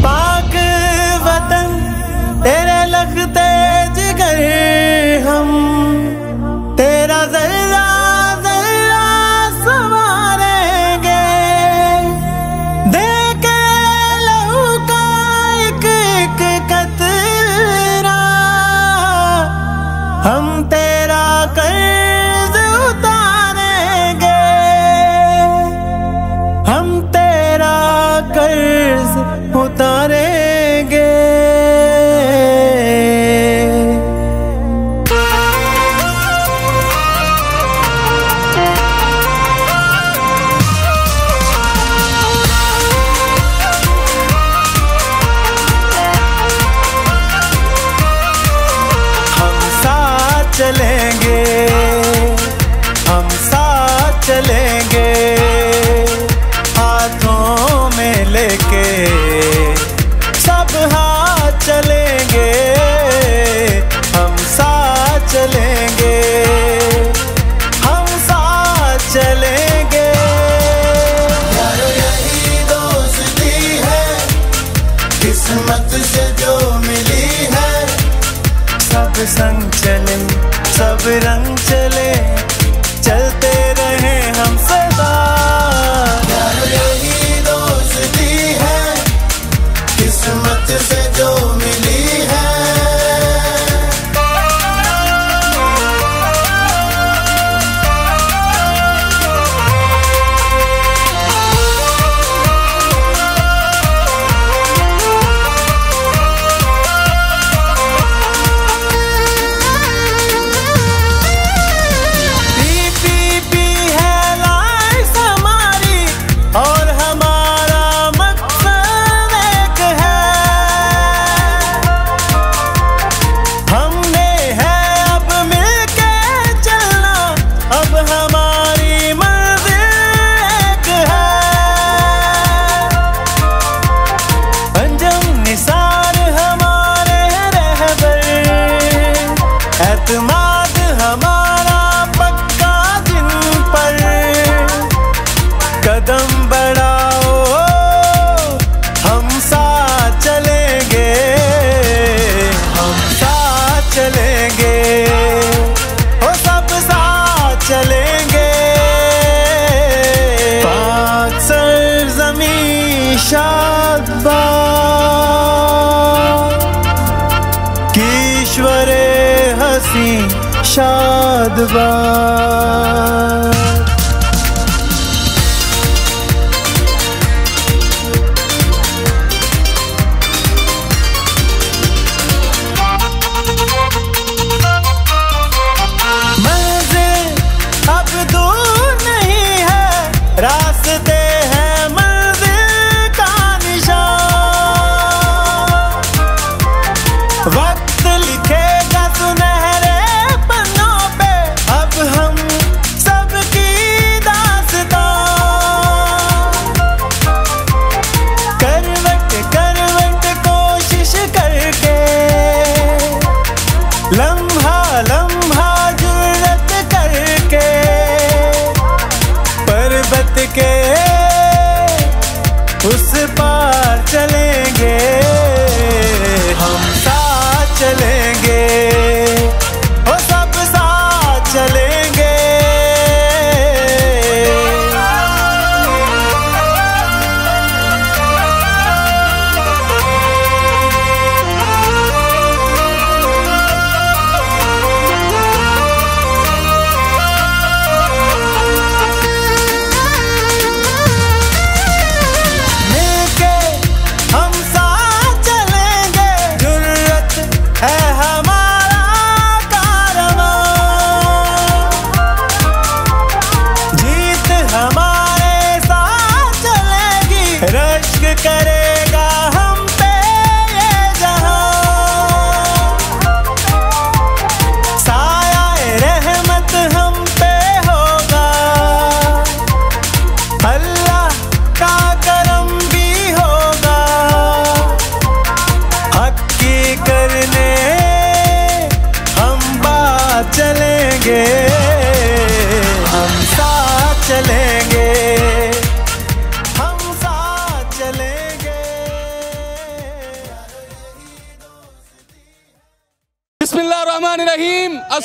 पाक वतन तेरे लगते जिगर हम तेरा जर्रा जर्रा संवारेंगे देके लहू का एक एक कतरा हम तेरा कर्ज उतारेंगे हम तेरा कर्ज उतारेंगे। हम साथ चलेंगे हम साथ चलेंगे हाथों में लेके सब हाथ चलेंगे हम साथ चलेंगे हम साथ चलेंगे। यारो यही दोस्ती है किस्मत से जो मिली है सब संग चले सब रंग चले चलते रहे हम सदा। यारो यही दोस्ती है किस्मत से जो मिली है। पी है लाइफ हमारी और हमारा मकसद एक है हमने है अब मिलके चलना अब हमारी मंजिल एक है। अंजम निसार हमारे रहबर एतमाद हमारा पक्का जिन पर कदम बढ़ाओ हम साथ चलेंगे हम साथ चलेंगे ओ सब साथ चलेंगे। पाक सरज़मीं शादबाद कीश्वरे हसी शादबाद। मंजिल अब दूर नहीं है रास्ते हैं मंजिल का निशान वक्त लिखेगा सुनहरे पन्नों पे अब हम सब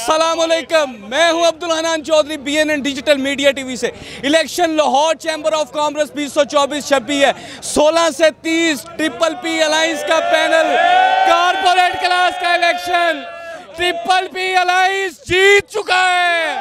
अस्सलामुअलैकुम, मैं हूं Abdul Hanan Chaudhry, BNN digital media TV से। Election Lahore chamber of commerce 2024-26 है। 16 से 30 PPP अलायंस का पैनल, कारपोरेट क्लास का इलेक्शन PPP अलायंस जीत चुका है।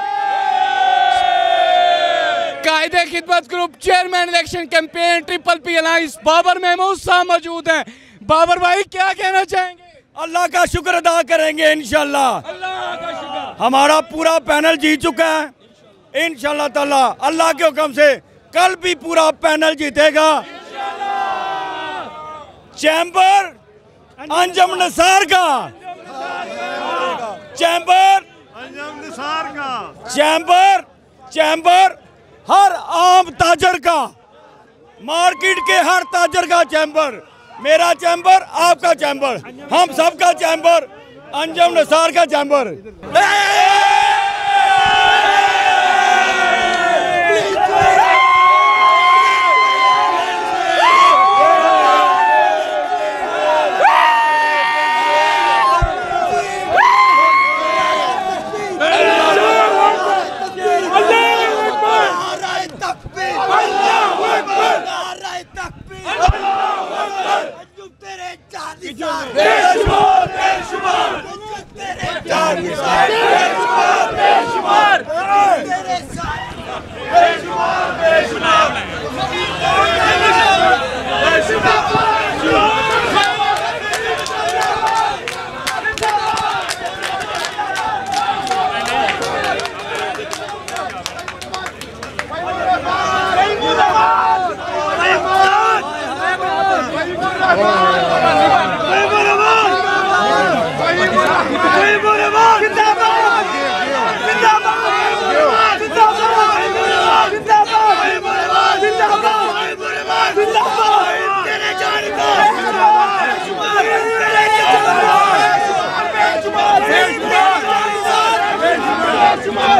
कायदे खिदमत group chairman election campaign PPP alliance Babar Mahmood साहब मौजूद हैं। बाबर भाई, क्या कहना चाहेंगे? अल्लाह का शुक्र अदा करेंगे इंशाल्लाह। अल्लाह का शुक्र। हमारा पूरा पैनल जीत चुका है इंशाल्लाह ताला। अल्लाह के हुक्म से कल भी पूरा पैनल जीतेगा। चैम्बर अंजुम निसार का, चैम्बर हर आम ताजर का, मार्केट के हर ताजर का चैम्बर, मेरा चैम्बर, आपका चैम्बर, हम सबका चैम्बर, अंजुम निसार का चैम्बर।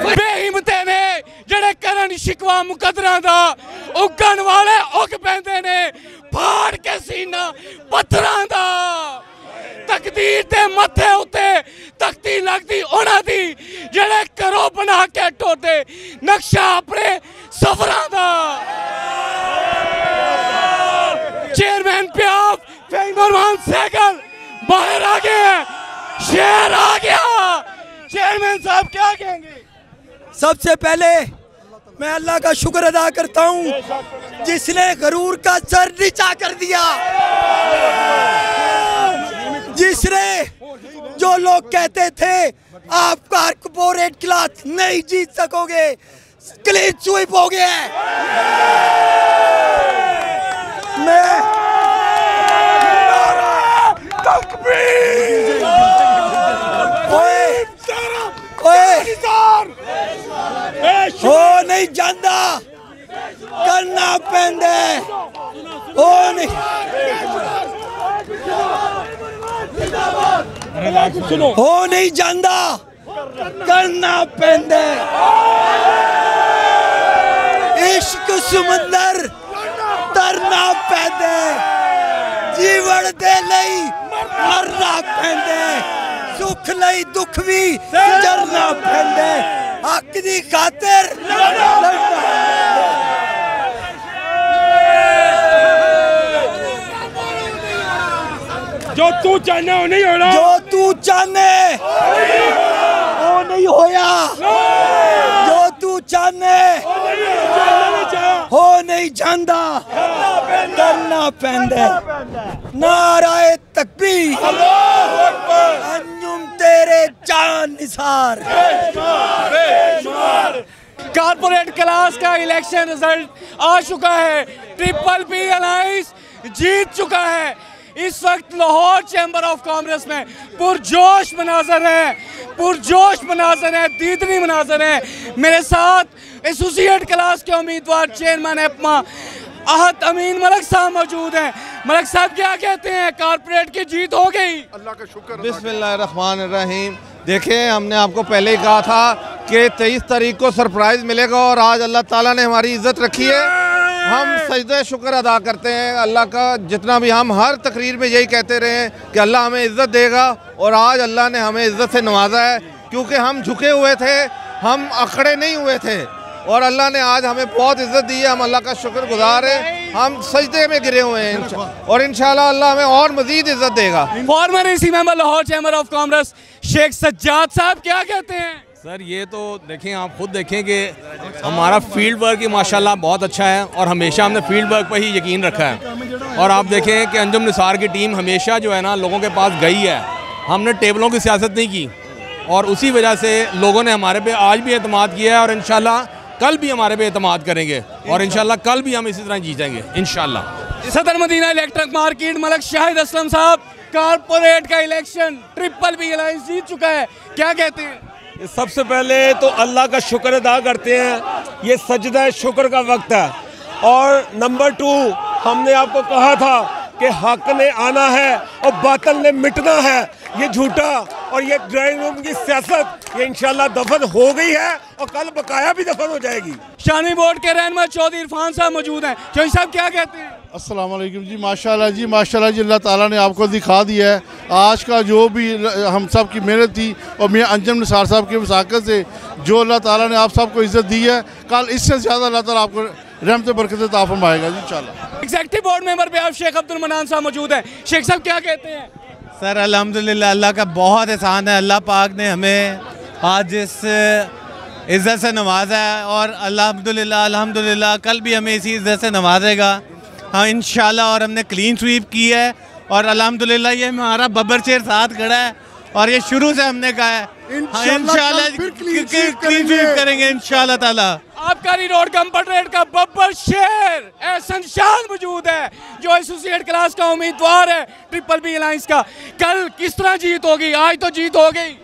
बेहिम्मते ने जड़े करन शिकवा मुकदरा दा उगन वाले उग पैंदे ने, फाड़ के सीना पत्थरां दा। तकदीर दे मथे उते तख्ती लगदी उन्हां दी जड़े घरों बना के टोटे नक्शा अपने सफरां दा। चेयरमैन प्याफ फैंगरमान सैगल बाहर आ गए, शेर आ गया। चेयरमैन साहब क्या कहेंगे? सबसे पहले मैं अल्लाह का शुक्र अदा करता हूँ जिसने गरूर का सर नीचा कर दिया, जिसने जो लोग कहते थे आप कारपोरेट क्लास नहीं जीत सकोगे, क्लीन स्वीप हो गया है। हो नहीं जाता करना पैंदा, हो नहीं जाता करना पैंदा। इश्क समंदर तरना पैंदा, जीवन दे लई मरना पैंदा, सुख लई दुख भी जरना पैंदा, हक दी खातिर लड़ना। जो तू चाहना वो नहीं होना, जो तू चाहने वो नहीं होया, जो तू चाहने हो नहीं जाता करना पैंदा। नाराए तकबीर, अंजुम तेरे चांद निसार। कारपोरेट क्लास का इलेक्शन रिजल्ट आ चुका है। PPP अलायंस जीत चुका है। इस वक्त लाहौर चैम्बर ऑफ कॉमर्स में पुरजोश मनाजर है, पुरजोश मनाजर है, दीदनी मनाजर है। मेरे साथ एसोसिएट क्लास के उम्मीदवार चेयरमैन एपमा आहत अमीन मलक साहब मौजूद हैं। मलक साहब क्या कहते हैं, कारपोरेट की जीत हो गई? अल्लाह का शुक्र। बिस्मिल्लाहिर्रहमानिर्रहीम। देखिए, हमने आपको पहले ही कहा था कि 23 तारीख को सरप्राइज़ मिलेगा और आज अल्लाह ताला ने हमारी इज़्ज़त रखी है। हम सजदे शुक्र अदा करते हैं अल्लाह का। जितना भी हम हर तकरीर में यही कहते रहे हैं कि अल्लाह हमें इज़्ज़त देगा और आज अल्लाह ने हमें इज़्ज़त से नवाजा है। क्योंकि हम झुके हुए थे, हम अकड़े नहीं हुए थे और अल्लाह ने आज हमें बहुत इज़्ज़त दी है। हम अल्लाह का शुक्रगुजार हैं, हम सजदे में गिरे हुए हैं और इंशाल्लाह अल्लाह हमें और मज़ीद इज़्ज़त देगा। Former AC member Lahore chamber of commerce Sheikh Sajjad साहब क्या कहते हैं? सर ये तो देखें, आप खुद देखें कि हमारा फील्ड वर्क ही माशाल्लाह बहुत अच्छा है और हमेशा हमने फील्ड वर्क पर ही यकीन रखा है। और आप देखें कि अंजुम निसार की टीम हमेशा जो है ना लोगों के पास गई है, हमने टेबलों की सियासत नहीं की और उसी वजह से लोगों ने हमारे पे आज भी एतमाद किया है और इंशाल्लाह कल भी हमारे पे एतमाद करेंगे और इंशाल्लाह कल भी हम इसी तरह जीतेंगे इंशाल्लाह। सदर मदीना इलेक्ट्रिक मार्केट मलक शाहिद असलम साहब, कारपोरेट का इलेक्शन ट्रिपल बी अलायंस जीत चुका है, क्या कहते हैं? सबसे पहले तो अल्लाह का शुक्र अदा करते हैं, ये सजदा शुक्र का वक्त है। और नंबर 2, हमने आपको कहा था कि हक ने आना है और बातिल ने मिटना है। ये झूठा और ये ड्राइंग रूम की सियासत ये इंशाल्लाह दफन हो गई है और कल बकाया भी दफन हो जाएगी। शानी बोर्ड के रहनुमा चौधरी इरफान साहब मौजूद हैं। चौधरी साहब क्या कहते हैं? अस्सलाम वालेकुम जी, माशाल्लाह जी, माशाल्लाह जी, अल्लाह ताला ने आपको दिखा दिया है आज का जो भी हम सब की मेहनत थी और मियां अंजुम निसार साहब की वसाकत से जो अल्लाह ताला ने आप सबको इज़्ज़त दी है, कल इससे ज़्यादा अल्लाह ताला आपको रहमत बरकत अता फरमाएगा जी इंशाल्लाह। एग्जीक्यूटिव बोर्ड मेंबर पे आप शेख अब्दुल मनान साहब मौजूद हैं। शेख साहब क्या कहते हैं? सर अल्हम्दुलिल्लाह अल्लाह का बहुत एहसान है, अल्लाह पाक ने हमें आज इस इज़्ज़त से नवाजा है और अल्हम्दुलिल्लाह कल भी हमें इसी इज़्ज़त से नवाजेगा हाँ इंशाल्लाह। और हमने क्लीन स्वीप की है और अल्हम्दुलिल्लाह ये हमारा बब्बर शेर साथ खड़ा है और ये शुरू से हमने कहा है इंशाल्लाह क्लीन स्वीप करेंगे इंशाल्लाह ताला। आबकारी रोड कम्पट्रेट का बब्बर शेर एहसन शाह मौजूद है जो एसोसिएट क्लास का उम्मीदवार है ट्रिपल बी अलायंस का। कल किस तरह जीत होगी? आज तो जीत हो गई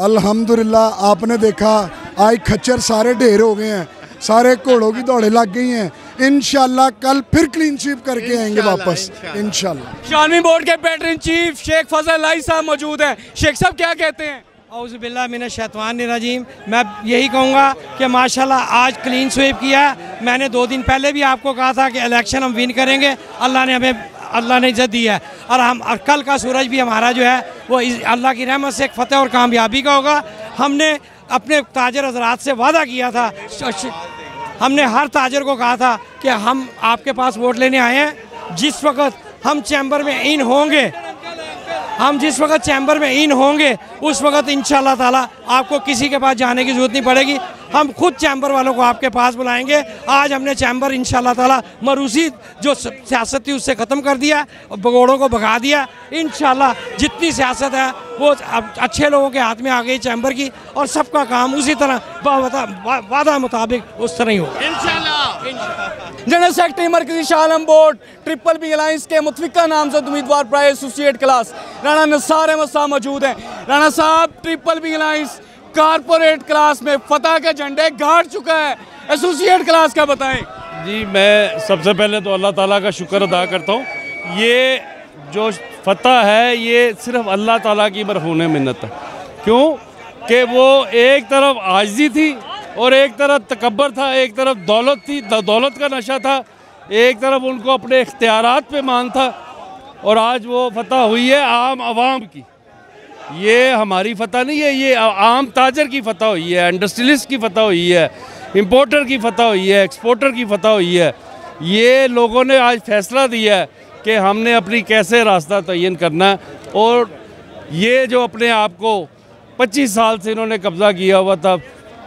अल्हम्दुलिल्लाह। आपने देखा आज खच्चर सारे ढेर हो गए हैं, सारे घोड़ों की दौड़े लग गई हैं। इंशाल्लाह कल फिर क्लीन स्वीप करके आएंगे वापस इंशाल्लाह। शानवी बोर्ड के पैटर्न चीफ शेख फजल लाई साहब मौजूद हैं। शेख साहब क्या कहते हैं? औज़ुबिल्लाह मिनश शैतानिर रजीम। मैं यही कहूँगा कि माशाल्लाह आज क्लीन स्वीप किया। मैंने 2 दिन पहले भी आपको कहा था कि इलेक्शन हम विन करेंगे, अल्लाह ने इज़्ज़त दी है और कल का सूरज भी हमारा जो है वो अल्लाह की रहमत से एक फ़तेह और कामयाबी का होगा। हमने अपने ताजर हज़रात से वादा किया था, हमने हर ताजर को कहा था कि हम आपके पास वोट लेने आए हैं। जिस वक्त हम चैम्बर में इन होंगे उस वक्त इंशाल्लाह ताला आपको किसी के पास जाने की ज़रूरत नहीं पड़ेगी, हम खुद चैम्बर वालों को आपके पास बुलाएंगे। आज हमने चैम्बर इंशाल्लाह ताला मरूसी जो सियासत थी उससे ख़त्म कर दिया और भगोड़ों को भगा दिया। इंशाल्लाह जितनी सियासत है वो अच्छे लोगों के हाथ में आ गई चैम्बर की और सबका काम उसी तरह वादा मुताबिक उस तरह ही हो इंशाल्लाह। जनरल सेक्रेटरी मरकजी Shah Alam board triple B alliance के मुतफिका नामजद उम्मीदवार प्राइज एसोसिएट क्लास राना नसार अहमद साहब मौजूद हैं। राना साहब, triple B alliance corporate class में फतह के झंडे गाड़ चुका है, एसोसिएट क्लास का बताएं। जी मैं सबसे पहले तो अल्लाह ताला का शुक्र अदा करता हूँ। ये जो फतह है ये सिर्फ अल्लाह ताला की मरहून मिन्नत है, क्यों कि वो एक तरफ आजिज़ी थी और एक तरफ तकब्बर था, एक तरफ दौलत थी, दौलत का नशा था, एक तरफ उनको अपने इख्तियारात पे मान था और आज वो फतह हुई है आम आवाम की। ये हमारी फतह नहीं है, ये आम ताजर की फतह हुई है, इंडस्ट्रियलिस्ट की फतह हुई है, इंपोर्टर की फतह हुई है, एक्सपोर्टर की फतह हुई है। ये लोगों ने आज फैसला दिया है कि हमने अपनी कैसे रास्ता तयन करना है और ये जो अपने आप को 25 साल से इन्होंने कब्ज़ा किया हुआ था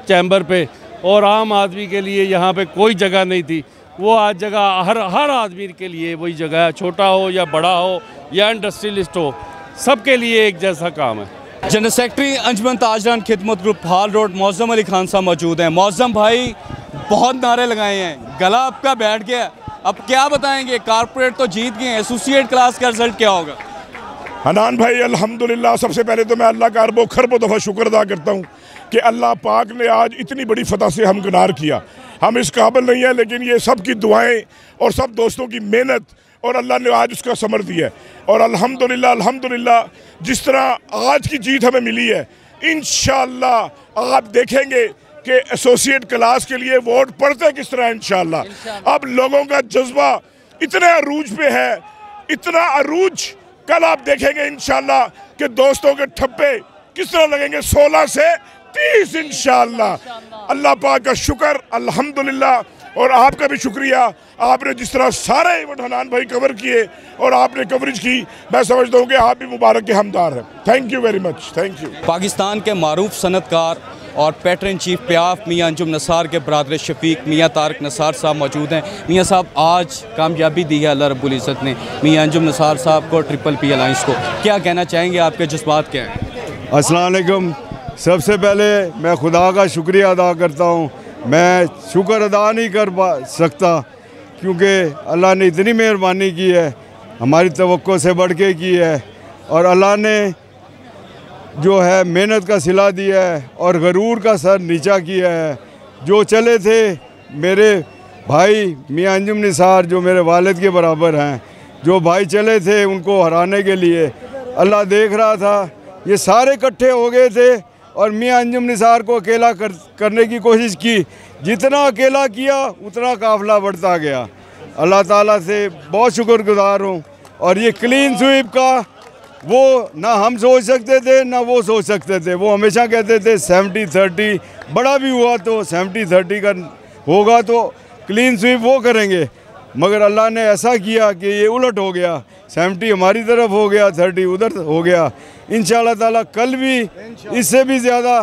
चैम्बर पे और आम आदमी के लिए यहाँ पे कोई जगह नहीं थी, वो आज जगह हर आदमी के लिए वही जगह है, छोटा हो या बड़ा हो या इंडस्ट्रियलिस्ट हो, सबके लिए एक जैसा काम है। जनरल सेक्रेटरी अंजुमन ताजरान खिदमत ग्रुप हाल रोड मौज़म अली खान साहब मौजूद हैं। मौज़म भाई, बहुत नारे लगाए हैं, गला आपका बैठ गया, अब क्या बताएंगे? कारपोरेट तो जीत गए, एसोसिएट क्लास का रिजल्ट क्या होगा? हनान भाई अल्हम्दुलिल्लाह, सबसे पहले तो मैं अल्लाह का अरबों खरबों दफ़ा शुक्र अदा करता हूँ कि अल्लाह पाक ने आज इतनी बड़ी फतह से हमकिनार किया। हम इस काबिल नहीं है, लेकिन ये सब की दुआएं और सब दोस्तों की मेहनत और अल्लाह ने आज उसका समर दिया है। और अल्हम्दुलिल्लाह जिस तरह आज की जीत हमें मिली है, इंशाअल्लाह आप देखेंगे कि एसोसिएट क्लास के लिए वोट पड़ते किस तरह इंशाअल्लाह। अब लोगों का जज्बा इतने अरूज पे है, इतना अरूज, कल आप देखेंगे इंशाअल्लाह कि दोस्तों के ठप्पे किस तरह लगेंगे 16 से 30 इंशाअल्लाह। अल्लाह पाक का शुक्र अल्हम्दुलिल्लाह, और आपका भी शुक्रिया। आपने जिस तरह सारे इवेंट हनान भाई कवर किए और आपने कवरेज की, मैं समझता हूँ कि आप भी मुबारक के हमदार हैं। Thank you very much, thank you. Pakistan के मारूफ सनतकार और पैटर्न चीफ प्याफ मियाँ अंजुम नसार के ब्रादर शफीक मियाँ तारक नसार साहब मौजूद हैं। मियाँ साहब, आज कामयाबी दी है अल्लाह रब्बुल इज़्ज़त ने मियाँ अंजुम नसार साहब को, ट्रिपल पी अलायंस को, क्या कहना चाहेंगे? आपके जज्बात क्या हैं? अस्सलाम वालेकुम। सबसे पहले मैं खुदा का शुक्रिया अदा करता हूँ। मैं शुक्र अदा नहीं कर सकता क्योंकि अल्लाह ने इतनी मेहरबानी की है, हमारी तवक्को से बढ़ के की है, और अल्लाह ने जो है मेहनत का सिला दिया है और गरूर का सर नीचा किया है। जो चले थे मेरे भाई मियाँ अंजुम निसार, जो मेरे वालिद के बराबर हैं, जो भाई चले थे उनको हराने के लिए, अल्लाह देख रहा था ये सारे इकट्ठे हो गए थे और मियाँ अंजुम निसार को अकेला करने की कोशिश की। जितना अकेला किया उतना काफ़िला बढ़ता गया। अल्लाह ताला से बहुत शुक्रगुजार हूँ। और ये क्लीन स्वीप का वो ना हम सोच सकते थे ना वो सोच सकते थे। वो हमेशा कहते थे 70-30, बड़ा भी हुआ तो 70-30 का होगा तो क्लीन स्वीप वो करेंगे, मगर अल्लाह ने ऐसा किया कि ये उलट हो गया। 70 हमारी तरफ हो गया, 30 उधर हो गया। इंशाअल्लाह ताला कल भी इससे भी ज़्यादा,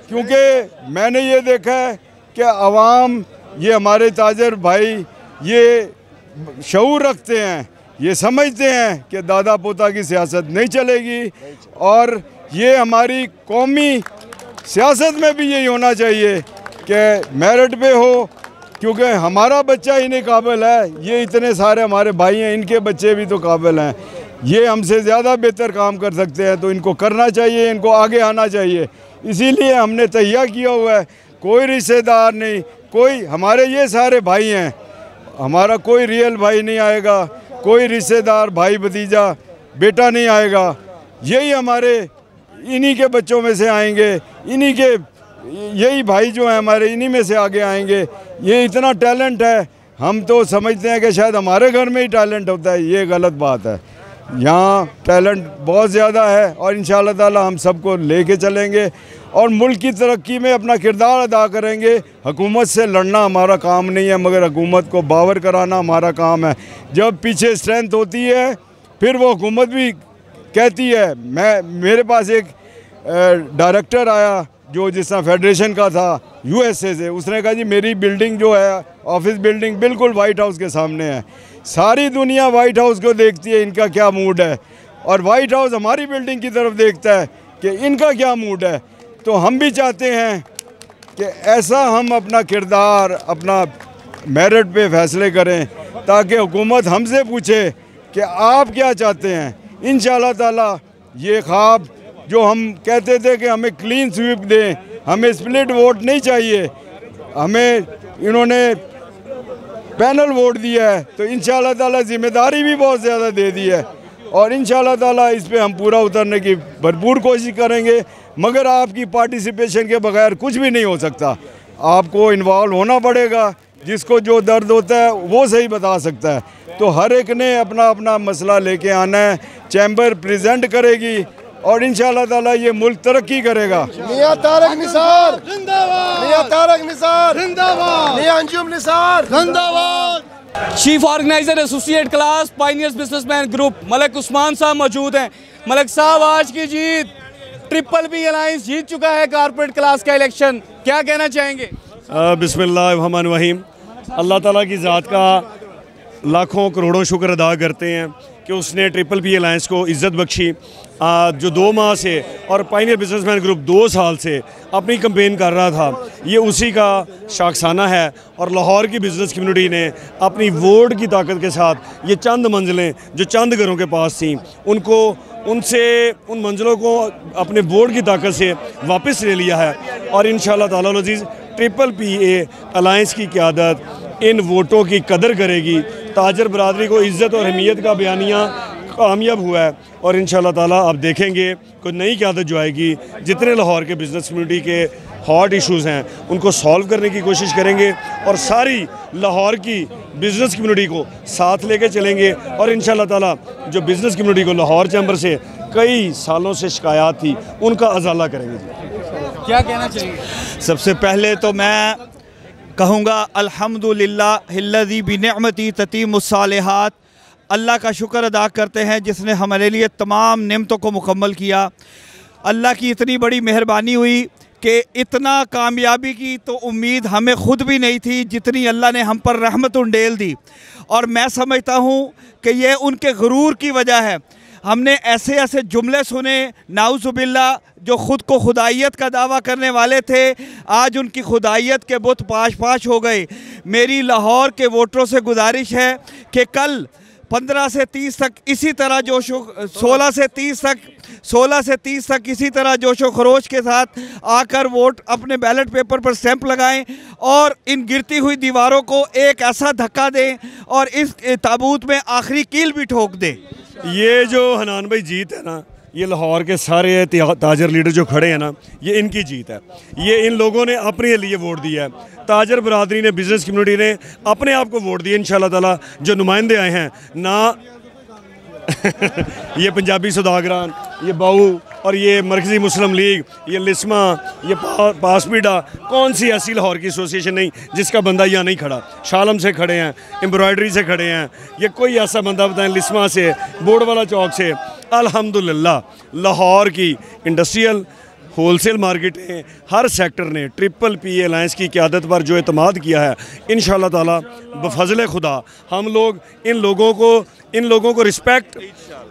क्योंकि मैंने ये देखा है कि अवाम, ये हमारे ताजर भाई ये शऊर रखते हैं, ये समझते हैं कि दादा पोता की सियासत नहीं चलेगी, और ये हमारी कौमी सियासत में भी यही होना चाहिए कि मेरिट पे हो, क्योंकि हमारा बच्चा ही नहीं काबिल है। ये इतने सारे हमारे भाई हैं, इनके बच्चे भी तो काबिल हैं, ये हमसे ज़्यादा बेहतर काम कर सकते हैं, तो इनको करना चाहिए, इनको आगे आना चाहिए। इसीलिए हमने तैयार किया हुआ है। कोई रिश्तेदार नहीं, कोई, हमारे ये सारे भाई हैं, हमारा कोई रियल भाई नहीं आएगा, कोई रिश्तेदार भाई भतीजा बेटा नहीं आएगा। यही हमारे इन्हीं के बच्चों में से आएंगे, इन्हीं के यही भाई जो हैं हमारे, इन्हीं में से आगे आएंगे। ये इतना टैलेंट है, हम तो समझते हैं कि शायद हमारे घर में ही टैलेंट होता है, ये गलत बात है। यहाँ टैलेंट बहुत ज़्यादा है और इंशाअल्लाह ताला हम सबको लेके चलेंगे और मुल्क की तरक्की में अपना किरदार अदा करेंगे। हुकूमत से लड़ना हमारा काम नहीं है, मगर हुकूमत को बावर कराना हमारा काम है। जब पीछे स्ट्रेंथ होती है फिर वो हुकूमत भी कहती है। मेरे पास एक डायरेक्टर आया जो जिस तरह फेडरेशन का था USA से, उसने कहा जी मेरी बिल्डिंग जो है, ऑफिस बिल्डिंग बिल्कुल वाइट हाउस के सामने है। सारी दुनिया वाइट हाउस को देखती है इनका क्या मूड है, और वाइट हाउस हमारी बिल्डिंग की तरफ देखता है कि इनका क्या मूड है। तो हम भी चाहते हैं कि ऐसा हम अपना किरदार, अपना मेरिट पे फैसले करें, ताकि हुकूमत हमसे पूछे कि आप क्या चाहते हैं। इंशाअल्लाह ताला ये ख्वाब जो हम कहते थे कि हमें क्लीन स्वीप दें, हमें स्प्लिट वोट नहीं चाहिए, हमें इन्होंने पैनल वोट दिया है, तो इंशाअल्लाह ताला जिम्मेदारी भी बहुत ज़्यादा दे दी है और इंशाअल्लाह ताला इस पे हम पूरा उतरने की भरपूर कोशिश करेंगे। मगर आपकी पार्टिसिपेशन के बगैर कुछ भी नहीं हो सकता, आपको इन्वॉल्व होना पड़ेगा। जिसको जो दर्द होता है वो सही बता सकता है। तो हर एक ने अपना अपना मसला लेके आना है, चैम्बर प्रेजेंट करेगी और इंशाअल्लाह ताला ये मुल्क तरक्की करेगा। मियां तारक निसार जिंदाबाद, मियां तारक निसार जिंदाबाद, मियां अंजुम निसार जिंदाबाद। Chief organiser associate class pioneers businessman group Malik Usman साहब मौजूद हैं। मलिक साहब, आज की जीत, ट्रिपल पी अलायंस जीत चुका है कारपोरेट क्लास का इलेक्शन, क्या कहना चाहेंगे? बिस्मिल्लाहिर्रहमानिर्रहीम। अल्लाह ताला की ज़ात का लाखों करोड़ों शुक्र अदा करते हैं कि उसने ट्रिपल पी अलायंस को इज़्ज़त बख्शी। जो 2 माह से और पायनियर बिजनेसमैन ग्रुप 2 साल से अपनी कैंपेन कर रहा था, ये उसी का शाखसाना है। और लाहौर की बिज़नेस कम्युनिटी ने अपनी वोट की ताकत के साथ ये चंद मंजिलें जो चंद घरों के पास थीं, उनको उनसे उन मंजिलों को अपने वोट की ताकत से वापस ले लिया है। और इंशाअल्लाह ताला अज़ीज़ ट्रिपल पी अलायंस की क़यादत इन वोटों की कदर करेगी। ताजर बरादरी को इज़्ज़त और अहमियत का बयानिया कामयाब हुआ है और इंशाअल्लाह ताला आप देखेंगे कोई नई क़यादत जो आएगी, जितने लाहौर के बिज़नेस कम्युनिटी के हॉट इश्यूज़ हैं उनको सॉल्व करने की कोशिश करेंगे और सारी लाहौर की बिज़नेस कम्युनिटी को साथ लेके चलेंगे। और इंशाअल्लाह ताला जो बिज़नेस कम्युनिटी को लाहौर चैम्बर से कई सालों से शिकायत थी, उनका अजाला करेंगे जी। क्या कहना चाहिए? सबसे पहले तो मैं कहूँगा अल्हम्दुलिल्लाह हिल्लज़ी बिनिअमती ततीमुस्सालिहात, अल्लाह का शुक्र अदा करते हैं जिसने हमारे लिए तमाम नेमतों को मुकम्मल किया। अल्लाह की इतनी बड़ी मेहरबानी हुई कि इतना कामयाबी की तो उम्मीद हमें ख़ुद भी नहीं थी जितनी अल्लाह ने हम पर रहमत उंडेल दी। और मैं समझता हूँ कि ये उनके गुरूर की वजह है। हमने ऐसे ऐसे जुमले सुने नाउज़ुबिल्ला जो ख़ुद को खुदाइयत का दावा करने वाले थे, आज उनकी खुदाइयत के बुत पाश पाश हो गए। मेरी लाहौर के वोटरों से गुजारिश है कि कल 15 से 30 तक इसी तरह जोशो 16 से 30 तक इसी तरह जोशो खरोश के साथ आकर वोट अपने बैलेट पेपर पर स्टैंप लगाएं और इन गिरती हुई दीवारों को एक ऐसा धक्का दें और इस ताबूत में आखिरी कील भी ठोक दें। ये जो हनान भाई जीत है ना, ये लाहौर के सारे ताजर लीडर जो खड़े हैं ना, ये इनकी जीत है। ये इन लोगों ने अपने लिए वोट दिया है। ताजर बरादरी ने, बिज़नेस कम्युनिटी ने अपने आप को वोट दिया। इंशाल्लाह ताला जो नुमाइंदे आए हैं ना ये पंजाबी सौदागरान, ये बाऊ और ये मरकज़ी मुस्लिम लीग, ये लिस्मा, ये पासपीडा, कौन सी ऐसी लाहौर की एसोसिएशन नहीं जिसका बंदा यहाँ नहीं खड़ा। शालम से खड़े हैं, एम्ब्रॉयडरी से खड़े हैं, ये कोई ऐसा बंदा बताएं लिस्मा से, बोर्ड वाला चौक से। अल्हम्दुलिल्लाह लाहौर की इंडस्ट्रियल होलसेल मार्केटें, हर सेक्टर ने PPP अलायंस की क़यादत पर जो एतमाद किया है, इंशाअल्लाह ताला बफज़ल खुदा हम लोग इन लोगों को रिस्पेक्ट,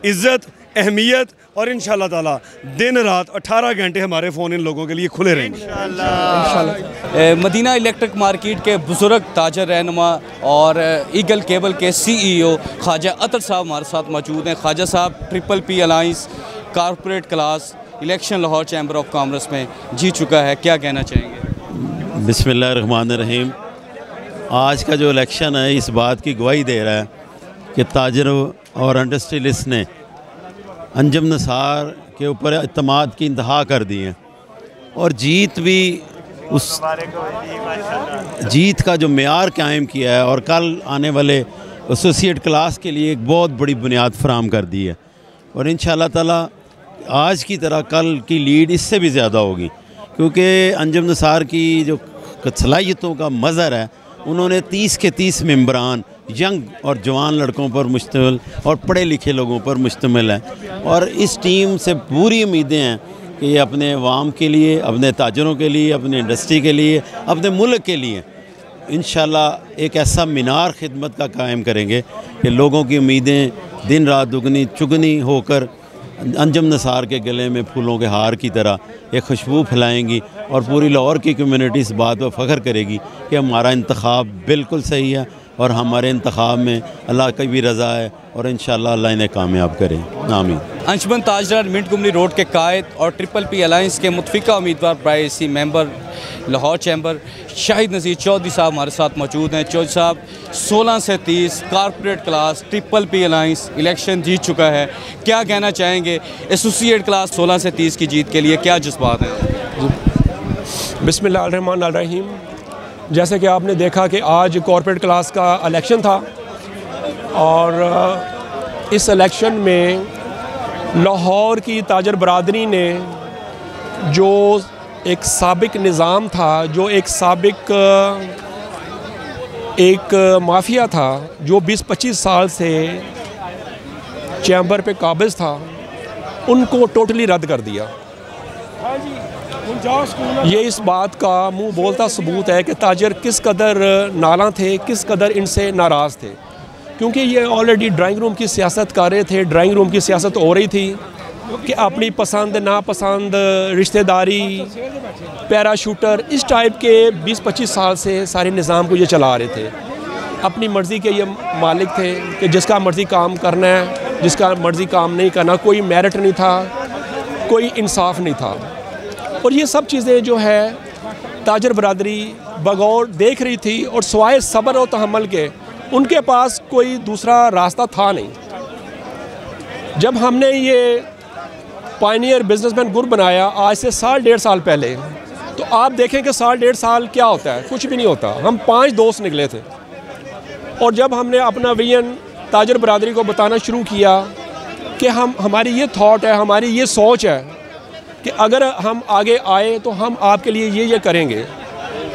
इज़्ज़त, अहमियत और इंशाअल्लाह ताला दिन रात 18 घंटे हमारे फ़ोन इन लोगों के लिए खुले रहेंगे इंशाअल्लाह। मदीना इलेक्ट्रिक मार्केट के बुज़ुर्ग ताजर रहनुमा और ईगल केबल के CEO ख्वाजा अतर साहब हमारे साथ मौजूद हैं। Khwaja Sahab PPP alliance corporate class election Lahore chamber of commerce में जीत चुका है, क्या कहना चाहेंगे? बिस्मिल्लाहिर्रहमानिर्रहीम। आज का जो इलेक्शन है इस बात की गवाही दे रहा है कि ताजरों और इंडस्ट्रियलिस्ट ने अंजुम निसार के ऊपर इत्मीनान की इंतहा कर दी है और जीत भी उस जीत का जो मेयार कायम किया है और कल आने वाले एसोसिएट क्लास के लिए एक बहुत बड़ी बुनियाद फराम कर दी है। और इंशाअल्लाह ताला आज की तरह कल की लीड इससे भी ज़्यादा होगी, क्योंकि अंजुम निसार की जो सलाहियतों का मज़हर है, उन्होंने 30 के 30 मेंबरान यंग और जवान लड़कों पर मुश्तमिल और पढ़े लिखे लोगों पर मुश्तमिल है। और इस टीम से पूरी उम्मीदें हैं कि ये अपने अवाम के लिए, अपने ताजरों के लिए, अपनी इंडस्ट्री के लिए, अपने मुल्क के लिए इंशाअल्लाह एक ऐसा मीनार खिदमत का कायम करेंगे कि लोगों की उम्मीदें दिन रात दुगनी चुगनी होकर अंजुम निसार के गले में फूलों के हार की तरह एक खुशबू फैलाएंगी और पूरी लाहौर की कम्युनिटी इस बात पर फ़ख्र करेगी कि हमारा इंतखाब बिल्कुल सही है और हमारे इंतखाब में अल्लाह की भी रज़ा है और इंशाअल्लाह अल्लाह इन्हें कामयाब करे। आमीन। अंशुमन ताजदार मिंट गुमरी रोड के कायद और PPP अलायंस के मुतफ़िका उम्मीदवार प्राइसी मेंबर लाहौर चैम्बर शाहिद नज़ीर चौधरी साहब हमारे साथ मौजूद हैं। चौधरी साहब 16 से 30 corporate class PPP alliance election जीत चुका है, क्या कहना चाहेंगे? एसोसिएट क्लास 16 से 30 की जीत के लिए क्या जज्बात हैं? बिस्मिल्लाहिर्रहमानिर्रहीम। जैसे कि आपने देखा कि आज कॉरपोरेट क्लास का इलेक्शन था और इस इलेक्शन में लाहौर की ताजर बरादरी ने जो एक साबिक निज़ाम था, जो एक साबिक एक माफिया था जो 20-25 साल से चैम्बर पे काबिज़ था, उनको टोटली रद्द कर दिया। ये इस बात का मुंह बोलता सबूत है कि ताजर किस कदर नाला थे, किस कदर इनसे नाराज़ थे, क्योंकि ये ऑलरेडी ड्राइंग रूम की सियासत कर रहे थे। ड्राइंग रूम की सियासत हो रही थी कि अपनी पसंद नापसंद, रिश्तेदारी, पैराशूटर, इस टाइप के 20-25 साल से सारे निज़ाम को ये चला रहे थे। अपनी मर्ज़ी के ये मालिक थे कि जिसका मर्ज़ी काम करना है, जिसका मर्ज़ी काम नहीं करना, कोई मेरिट नहीं था, कोई इंसाफ नहीं था। और ये सब चीज़ें जो है ताजर बरादरी बगौर देख रही थी और सवाए सब्र और तहम्मुल के उनके पास कोई दूसरा रास्ता था नहीं। जब हमने ये पायनियर बिजनेसमैन ग्रुप बनाया आज से 1.5 साल पहले, तो आप देखें कि 1.5 साल क्या होता है, कुछ भी नहीं होता। हम 5 दोस्त निकले थे और जब हमने अपना विजन ताजर बरादरी को बताना शुरू किया कि हमारी ये थॉट है, हमारी ये सोच है कि अगर हम आगे आए तो हम आपके लिए ये करेंगे।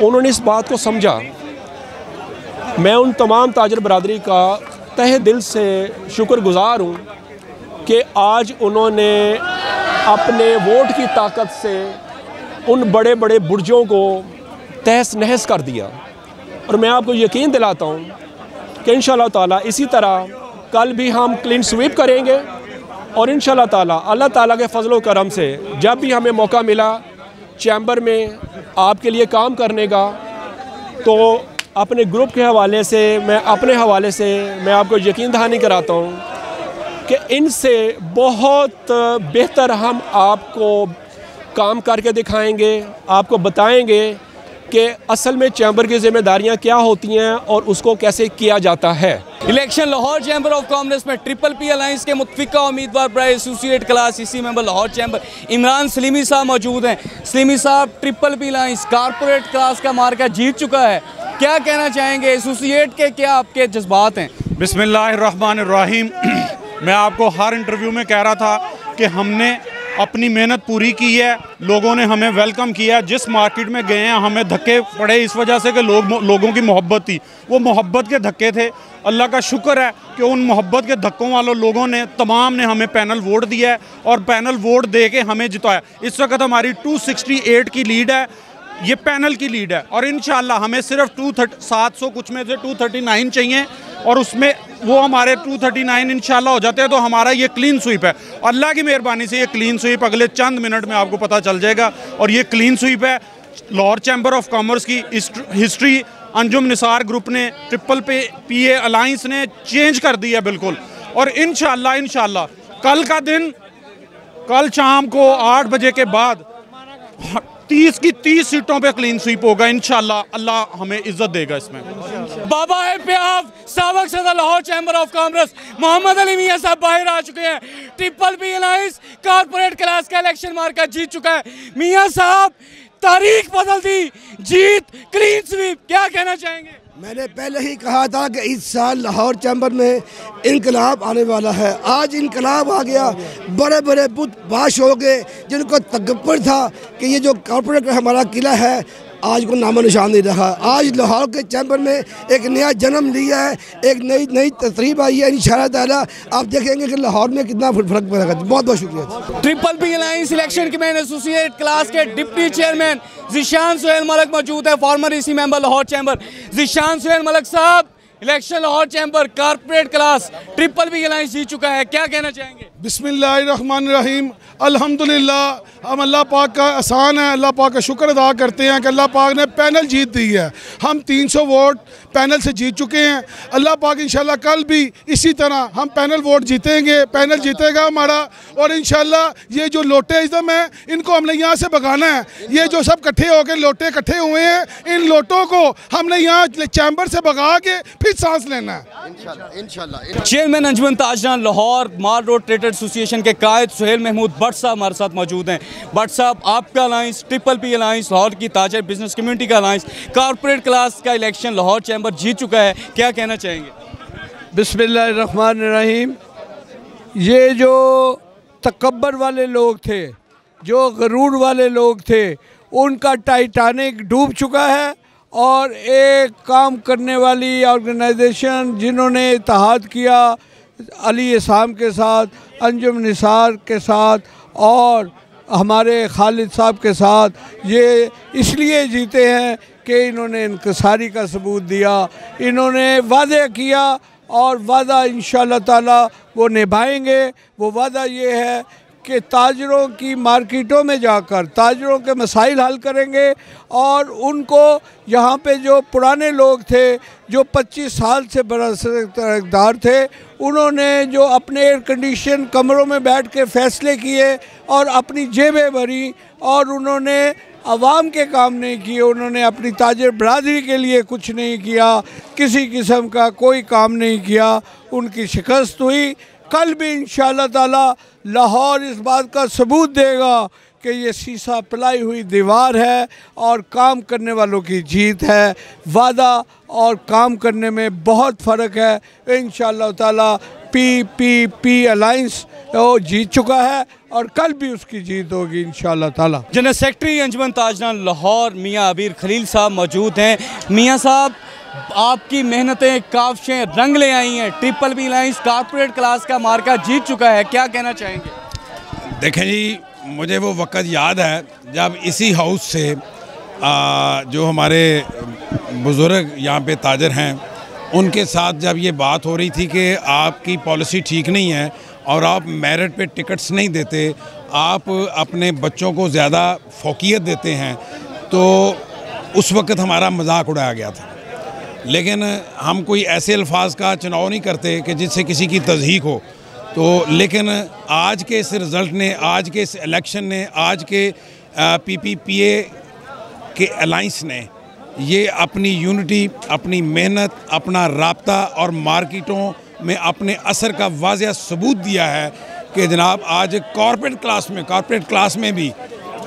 उन्होंने इस बात को समझा। मैं उन तमाम ताजर बरादरी का तहे दिल से शुक्रगुजार हूँ कि आज उन्होंने अपने वोट की ताकत से उन बड़े बड़े बुर्जों को तहस नहस कर दिया। और मैं आपको यकीन दिलाता हूँ कि इंशाअल्लाह ताला इसी तरह कल भी हम क्लीन स्वीप करेंगे और इंशाअल्लाह ताला अल्लाह ताला के फजलो करम से जब भी हमें मौका मिला चैम्बर में आपके लिए काम करने का, तो अपने ग्रुप के हवाले से मैं अपने हवाले से मैं आपको यकीन दहानी कराता हूँ कि इनसे बहुत बेहतर हम आपको काम करके दिखाएंगे, आपको बताएंगे कि असल में चैम्बर की जिम्मेदारियां क्या होती हैं और उसको कैसे किया जाता है। Election Lahore chamber of commerce में ट्रिपल पी अलायंस के मुतफिका उम्मीदवार बराए एसोसिएट क्लास इसी member Lahore chamber Imran Salimi साहब मौजूद हैं। सलीमी साहब, triple P alliance corporate class का मार्का जीत चुका है, क्या कहना चाहेंगे? एसोसिएट के क्या आपके जज्बात हैं? बिस्मिल्लाहिर्रहमानिर्रहीम। मैं आपको हर इंटरव्यू में कह रहा था कि हमने अपनी मेहनत पूरी की है, लोगों ने हमें वेलकम किया। जिस मार्केट में गए हैं हमें धक्के पड़े इस वजह से कि लोगों की मोहब्बत थी, वो मोहब्बत के धक्के थे। अल्लाह का शुक्र है कि उन मोहब्बत के धक्कों वालों लोगों ने तमाम ने हमें पैनल वोट दिया है और पैनल वोट दे के हमें जिताया। इस वक्त हमारी 268 की लीड है, ये पैनल की लीड है और इंशाल्लाह हमें सिर्फ 700 कुछ में से 239 चाहिए और उसमें वो हमारे 239 इंशाल्लाह हो जाते हैं तो हमारा ये क्लीन स्वीप है। अल्लाह की मेहरबानी से ये क्लीन स्वीप अगले चंद मिनट में आपको पता चल जाएगा और ये क्लीन स्वीप है लाहौर चैम्बर ऑफ कॉमर्स की हिस्ट्री। अंजुम निसार ग्रुप ने ट्रिपल पी अलायंस ने चेंज कर दी है बिल्कुल। और इंशाल्लाह कल का दिन, कल शाम को 8 बजे के बाद 30 की 30 सीटों पे क्लीन स्वीप होगा इंशाल्लाह। अल्लाह हमें इज्जत देगा इसमें। बाबा है प्याफ साबक सदर Lahore chamber of commerce Mohammad Ali Mian साहब बाहर आ चुके हैं। Triple P alliance corporate class का इलेक्शन मार्का जीत चुका है। मियां साहब, तारीख बदल दी, जीत, क्लीन स्वीप, क्या कहना चाहेंगे? मैंने पहले ही कहा था कि इस साल लाहौर चैम्बर में इनकलाब आने वाला है। आज इनकलाब आ गया, बड़े बड़े बुत बाश हो गए जिनको तकब्बुर था कि ये जो कॉर्पोरेट का हमारा किला है आज को नामो निशान नहीं रहा। आज लाहौर के चैम्बर में एक नया जन्म लिया है, एक नई तस्रीब आई है। इंशाअल्लाह ताला आप देखेंगे कि लाहौर में कितना फर्क पड़ेगा। बहुत बहुत शुक्रिया। ट्रिपल पी अलायंस इलेक्शन के मैन एसोसिएट क्लास के डिप्टी चेयरमैन जिशान सुहेल मलक मौजूद है, former EC member Lahore chamber. Zeeshan Suhail Malik साहब, election Lahore chamber corporate class triple P alliance जीत चुका है, क्या कहना चाहेंगे? बिस्मिल्लाहिर्रहमानिर्रहीम। अल्हम्दुलिल्लाह, हम अल्लाह पाक का एहसान है, अल्लाह पाक का शुक्र अदा करते हैं कि अल्लाह पाक ने पैनल जीत दी है। हम 300 वोट पैनल से जीत चुके हैं। अल्लाह पाक इंशाल्लाह कल भी इसी तरह हम पैनल वोट जीतेंगे, पैनल जीतेगा हमारा। और इंशाल्लाह ये जो लोटे इज़्म है इनको हमने यहाँ से भगाना है। ये जो सब इकट्ठे होकर लोटे इकट्ठे हुए हैं, इन लोटों को हमने यहाँ चैम्बर से भगा के फिर सांस लेना है इंशाल्लाह। चेयरमैन अंजुमन ताजरान लाहौर माल रोड ट्रेडर्स एसोसिएशन के कायद सुहेल महमूद भट्ट साहब हमारे साथ मौजूद हैं। भट्ट साहब, आपका alliance triple P alliance Lahore की ताजर बिजनेस कम्युनिटी का अलायंस कारपोरेट क्लास का इलेक्शन लाहौर चैम्बर जीत चुका है, क्या कहना चाहेंगे? बिस्मिल्लाहिर्रहमानिर्रहीम। ये जो तकब्बर वाले लोग थे, जो गरूर वाले लोग थे, उनका टाइटैनिक डूब चुका है और एक काम करने वाली ऑर्गेनाइजेशन जिन्होंने इत्तेहाद किया अली इसाम के साथ, अंजुम निसार के साथ और हमारे खालिद साहब के साथ, ये इसलिए जीते हैं कि इन्होंने इनकसारी का सबूत दिया, इन्होंने वादे किया और वादा इंशाअल्लाह ताला वो निभाएंगे। वो वादा ये है कि ताजरों की मार्केटों में जाकर ताजरों के मसाइल हल करेंगे और उनको यहाँ पे जो पुराने लोग थे जो 25 साल से बरसदार थे, उन्होंने जो अपने एयर कंडीशन कमरों में बैठ के फ़ैसले किए और अपनी जेबें भरी और उन्होंने आवाम के काम नहीं किए, उन्होंने अपनी ताजर बरादरी के लिए कुछ नहीं किया, किसी किस्म का कोई काम नहीं किया, उनकी शिकस्त हुई। कल भी इंशाअल्लाह ताला लाहौर इस बात का सबूत देगा कि ये शीशा पिलाई हुई दीवार है और काम करने वालों की जीत है। वादा और काम करने में बहुत फ़र्क है। इंशाअल्लाह ताला पी अलायंस वो जीत चुका है और कल भी उसकी जीत होगी इंशाअल्लाह ताला। जनरल सेक्रेटरी अंजुमन ताजरान लाहौर मियाँ अबीर खलील साहब मौजूद हैं। मियाँ साहब, आपकी मेहनतें काफ़िशें रंग ले आई हैं, triple B alliance corporate class का मार्का जीत चुका है, क्या कहना चाहेंगे? देखें जी, मुझे वो वक़्त याद है जब इसी हाउस से जो हमारे बुज़ुर्ग यहाँ पे ताजर हैं उनके साथ जब ये बात हो रही थी कि आपकी पॉलिसी ठीक नहीं है और आप मेरिट पे टिकट्स नहीं देते, आप अपने बच्चों को ज़्यादा फोकियत देते हैं, तो उस वक़्त हमारा मजाक उड़ाया गया था। लेकिन हम कोई ऐसे अल्फाज का चुनाव नहीं करते कि जिससे किसी की तज़हीक हो। तो लेकिन आज के इस रिज़ल्ट ने, आज के इस इलेक्शन ने, आज के PPPA के अलाइंस ने ये अपनी यूनिटी, अपनी मेहनत, अपना राब्ता और मार्केटों में अपने असर का वाज़ेह सबूत दिया है कि जनाब आज कॉर्पोरेट क्लास में भी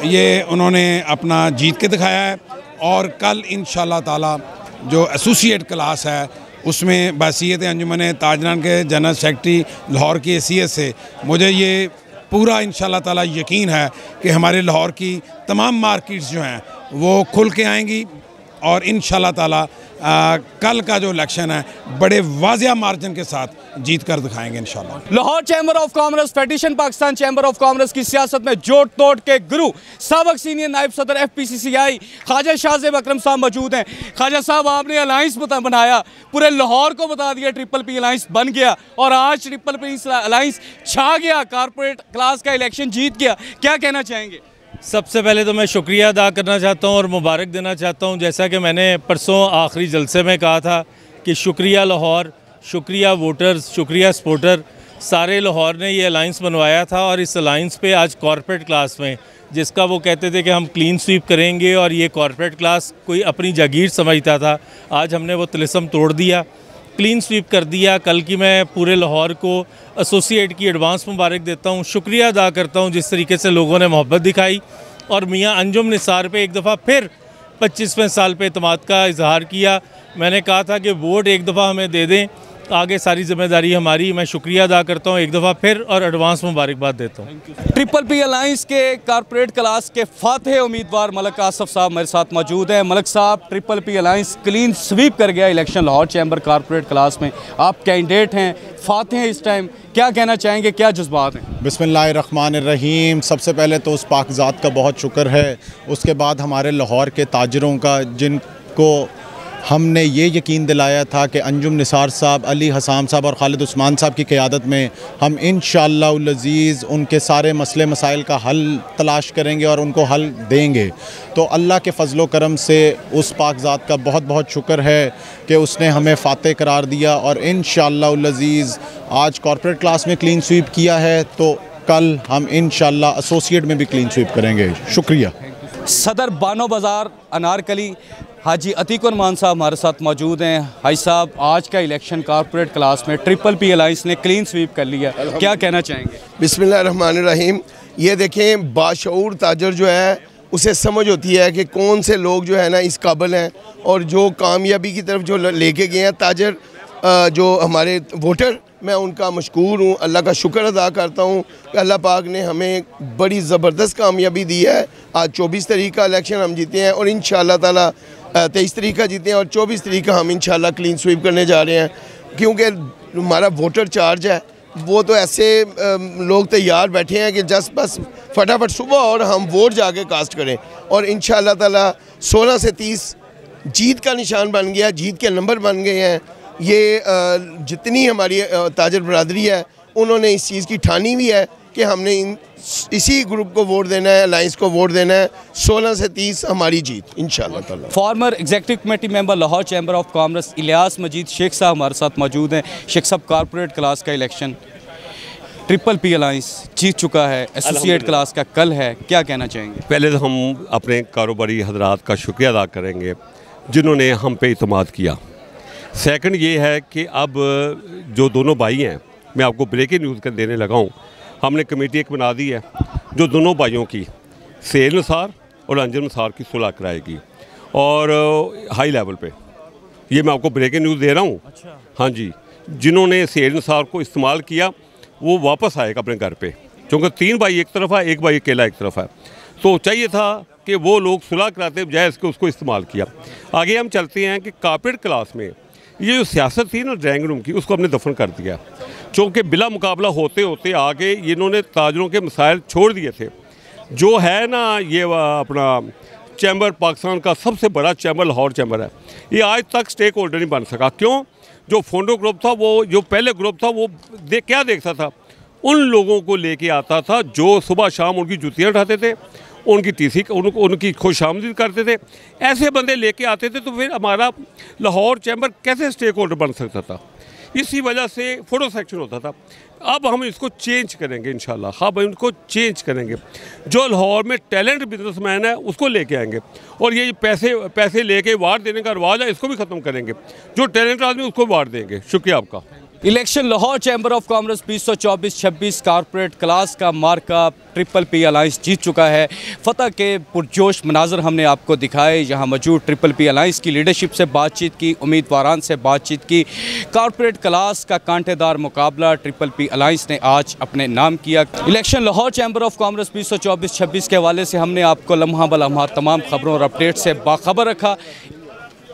ये उन्होंने अपना जीत के दिखाया है। और कल इंशाअल्लाह ताला जो एसोसिएट क्लास है उसमें बहसीयत अंजुमन ताजरान के जनरल सेक्रेटरी लाहौर की हैसियत से मुझे ये पूरा इंशाअल्लाह ताला यकीन है कि हमारे लाहौर की तमाम मार्केट्स जो हैं वो खुल के आएंगी और इंशाअल्लाह ताला कल का जो इलेक्शन है बड़े वाज़िया मार्जिन के साथ जीत कर दिखाएंगे इंशाअल्लाह। Lahore chamber of commerce federation Pakistan chamber of commerce की सियासत में जोड़ तोड़ के गुरु साबिक सीनियर नायब सदर FPCCI ख्वाजा शाहज़ेब अकरम साहब मौजूद हैं। ख्वाजा साहब, आपने अलायंस बनाया, पूरे लाहौर को बता दिया ट्रिपल पी अलायंस बन गया और आज ट्रिपल पी अलायंस छा गया, कॉर्पोरेट क्लास का इलेक्शन जीत गया, क्या कहना चाहेंगे? सबसे पहले तो मैं शुक्रिया अदा करना चाहता हूं और मुबारक देना चाहता हूं। जैसा कि मैंने परसों आखिरी जलसे में कहा था कि शुक्रिया लाहौर, शुक्रिया वोटर्स, शुक्रिया सपोर्टर, सारे लाहौर ने ये अलायंस बनवाया था और इस अलायंस पे आज कॉर्पोरेट क्लास में, जिसका वो कहते थे कि हम क्लीन स्वीप करेंगे और ये कॉर्पोरेट क्लास कोई अपनी जागीर समझता था, आज हमने वो तिलिस्म तोड़ दिया, क्लीन स्वीप कर दिया। कल की मैं पूरे लाहौर को एसोसिएट की एडवांस मुबारक देता हूँ, शुक्रिया अदा करता हूँ जिस तरीके से लोगों ने मोहब्बत दिखाई और मियाँ अंजुम निसार पे एक दफ़ा फिर 25वें साल पे एतमाद का इजहार किया। मैंने कहा था कि वोट एक दफ़ा हमें दे दें, आगे सारी जिम्मेदारी हमारी। मैं शुक्रिया अदा करता हूँ एक दफ़ा फिर और एडवांस मुबारकबाद देता हूँ। ट्रिपल पी अलायंस के कॉर्पोरेट क्लास के फातह उम्मीदवार मलक आसफ साहब मेरे साथ मौजूद हैं। मलक साहब, triple P alliance clean sweep कर गया election Lahore chamber corporate class में, आप कैंडिडेट हैं, फातह हैं इस टाइम, क्या कहना चाहेंगे, क्या जज्बात हैं? बिस्मिल्लाहिर्रहमानिर्रहीम। सबसे पहले तो उस पाकज़ात का बहुत शुक्र है, उसके बाद हमारे लाहौर के ताजरों का जिनको हमने ये यकीन दिलाया था कि अंजुम निसार साहब, अली हसाम साहब और खालिद उस्मान साहब की क़यादत में हम इंशाअल्लाहुल अज़ीज़ उनके सारे मसले मसाइल का हल तलाश करेंगे और उनको हल देंगे। तो अल्लाह के फ़ज़लो करम से उस पाकज़ात का बहुत बहुत शुक्र है कि उसने हमें फ़ातह करार दिया और इंशाअल्लाहुल अज़ीज़ आज कॉर्पोरेट क्लास में क्लीन स्वीप किया है, तो कल हम इंशाअल्लाह एसोसिएट में भी क्लीन स्वीप करेंगे। शुक्रिया। सदर बानो बाज़ार अनारकली हाजी अतीक उर्मान साहब हमारे साथ मौजूद हैं। हाजी साहब, आज का इलेक्शन कॉर्पोरेट क्लास में ट्रिपल पी अलायंस ने क्लीन स्वीप कर लिया, क्या कहना चाहेंगे? बिस्मिल्लाहिर्रहमानिर्रहीम। ये देखें, बाशऊर ताजर जो है उसे समझ होती है कि कौन से लोग जो है ना इस काबिल हैं और जो कामयाबी की तरफ जो लेके गए हैं ताजर, जो हमारे वोटर, मैं उनका मशकूर हूँ, अल्लाह का शुक्र अदा करता हूँ कि अल्लाह पाक ने हमें बड़ी ज़बरदस्त कामयाबी दी है। आज 24 तारीख का इलेक्शन हम जीते हैं और इंशाअल्लाह ताला 23 तारीख का जीते हैं और 24 तारीख का हम इंशाअल्लाह क्लीन स्वीप करने जा रहे हैं, क्योंकि हमारा वोटर चार्ज है वो तो ऐसे लोग तैयार बैठे हैं कि जस्ट बस फटाफट सुबह और हम वोट जाके कास्ट करें और इंशाअल्लाह ताला 16 से 30 जीत का निशान बन गया, जीत के नंबर बन गए हैं। ये जितनी हमारी ताजर बरादरी है उन्होंने इस चीज़ की ठानी हुई है कि हमने इसी ग्रुप को वोट देना है, अलायंस को वोट देना है। 16 से 30 हमारी जीत इंशाअल्लाह ताला। Former executive committee member Lahore chamber of commerce Ilyas Majeed Sheikh साहब हमारे साथ मौजूद हैं। शेख साहब, कॉर्पोरेट क्लास का इलेक्शन ट्रिपल पी अलायंस जीत चुका है, एसोसिएट क्लास का कल है, क्या कहना चाहेंगे? पहले तो हम अपने कारोबारी हजरात का शुक्रिया अदा करेंगे जिन्होंने हम पे इतमाद किया। सेकंड ये है कि अब जो दोनों भाई हैं, मैं आपको ब्रेकिंग न्यूज़ कर देने लगा हूँ, हमने कमेटी एक बना दी है जो दोनों भाइयों की सेल निसार और अंजुम निसार की सुलह कराएगी और हाई लेवल पे। ये मैं आपको ब्रेकिंग न्यूज़ दे रहा हूँ। अच्छा। हाँ जी, जिन्होंने सेल निसार को इस्तेमाल किया वो वापस आएगा अपने घर पे, क्योंकि 3 भाई एक तरफ है, 1 भाई अकेला एक तरफ है। तो चाहिए था कि वो लोग सुलह कराते बजाय इसके उसको इस्तेमाल किया। आगे हम चलते हैं कि कारपोरेट क्लास में ये जो सियासत थी ना ड्राइंग रूम की, उसको हमने दफन कर दिया, क्योंकि बिला मुकाबला होते होते आगे इन्होंने ताजरों के मसाइल छोड़ दिए थे। जो है ना ये अपना चैम्बर पाकिस्तान का सबसे बड़ा चैम्बर लाहौर चैम्बर है, ये आज तक स्टेक होल्डर नहीं बन सका। क्यों? जो फोंडो ग्रुप था, वो जो पहले ग्रुप था, वो क्या देखता था? उन लोगों को लेके आता था जो सुबह शाम उनकी जुतियाँ उठाते थे, उनकी टीसी उनकी खुशामदीद करते थे। ऐसे बंदे लेके आते थे, तो फिर हमारा लाहौर चैम्बर कैसे स्टेक होल्डर बन सकता था? इसी वजह से फोटो सेक्शन होता था। अब हम इसको चेंज करेंगे इंशाल्लाह, हम इनको चेंज करेंगे। जो लाहौर में टैलेंट बिजनेसमैन है उसको लेके आएंगे, और ये पैसे लेके वार्ड देने का रवाज है, इसको भी ख़त्म करेंगे। जो टैलेंट आदमी उसको वार्ड देंगे। शुक्रिया आपका। Election Lahore chamber of commerce 2024-26 corporate class का मार्का PPP अलायंस जीत चुका है। फतह के पुरजोश मनाजर हमने आपको दिखाए। यहाँ मौजूद PPP अलायंस की लीडरशिप से बातचीत की, उम्मीदवारान से बातचीत की। कारपोरेट क्लास का कांटेदार मुकाबला PPP अलायंस ने आज अपने नाम किया। Election Lahore chamber of commerce 2024-26 के हवाले से हमने आपको लम्हा ब लम्हा तमाम खबरों और अपडेट से बाखबर रखा।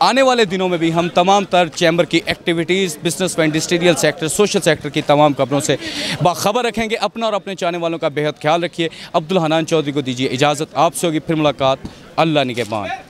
आने वाले दिनों में भी हम तमाम तर चैम्बर की एक्टिविटीज़, बिजनेस व इंडस्ट्रियल सेक्टर, सोशल सेक्टर की तमाम खबरों से बाखबर रखेंगे। अपना और अपने चाहने वालों का बेहद ख्याल रखिए। अब्दुल हनान चौधरी को दीजिए इजाज़त। आपसे होगी फिर मुलाकात। अल्लाह निगहबान।